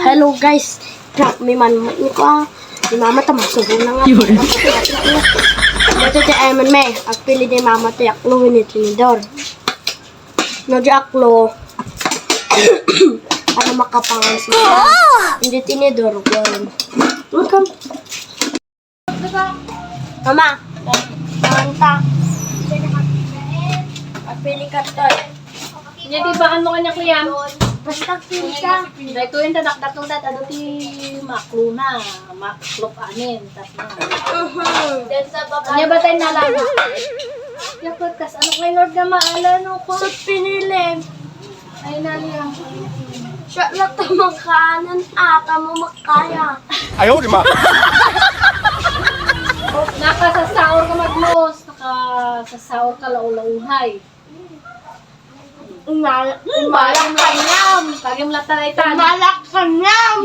Hello guys, prank may man ni ko. Di mama tamasubo na nga. Dito di eman me, at pili di mama to yaklo ni tinidor. No di aklo. Para makapangan siya. Hindi tinidor ko. Welcome. Mama, kanta. At pili ka to. Jadi bahan mo kanya kuya. Basta pili ka. Dahil ko yung tadak-dak nung dati ti maklo na. Maklop anin. Tas na. Kanya ba tayo nalaga? Yakot kas. Ano kay Lord na maala no ko? Sa pinili. Ay naliya. Siya na ito makanan ata mo makaya. 哎呦我的妈！ Nakasasaor ka maglos. Nakasasaor ka laulauhay. Malak ka nyam. Pagim lata na itan. Malak ka nyam.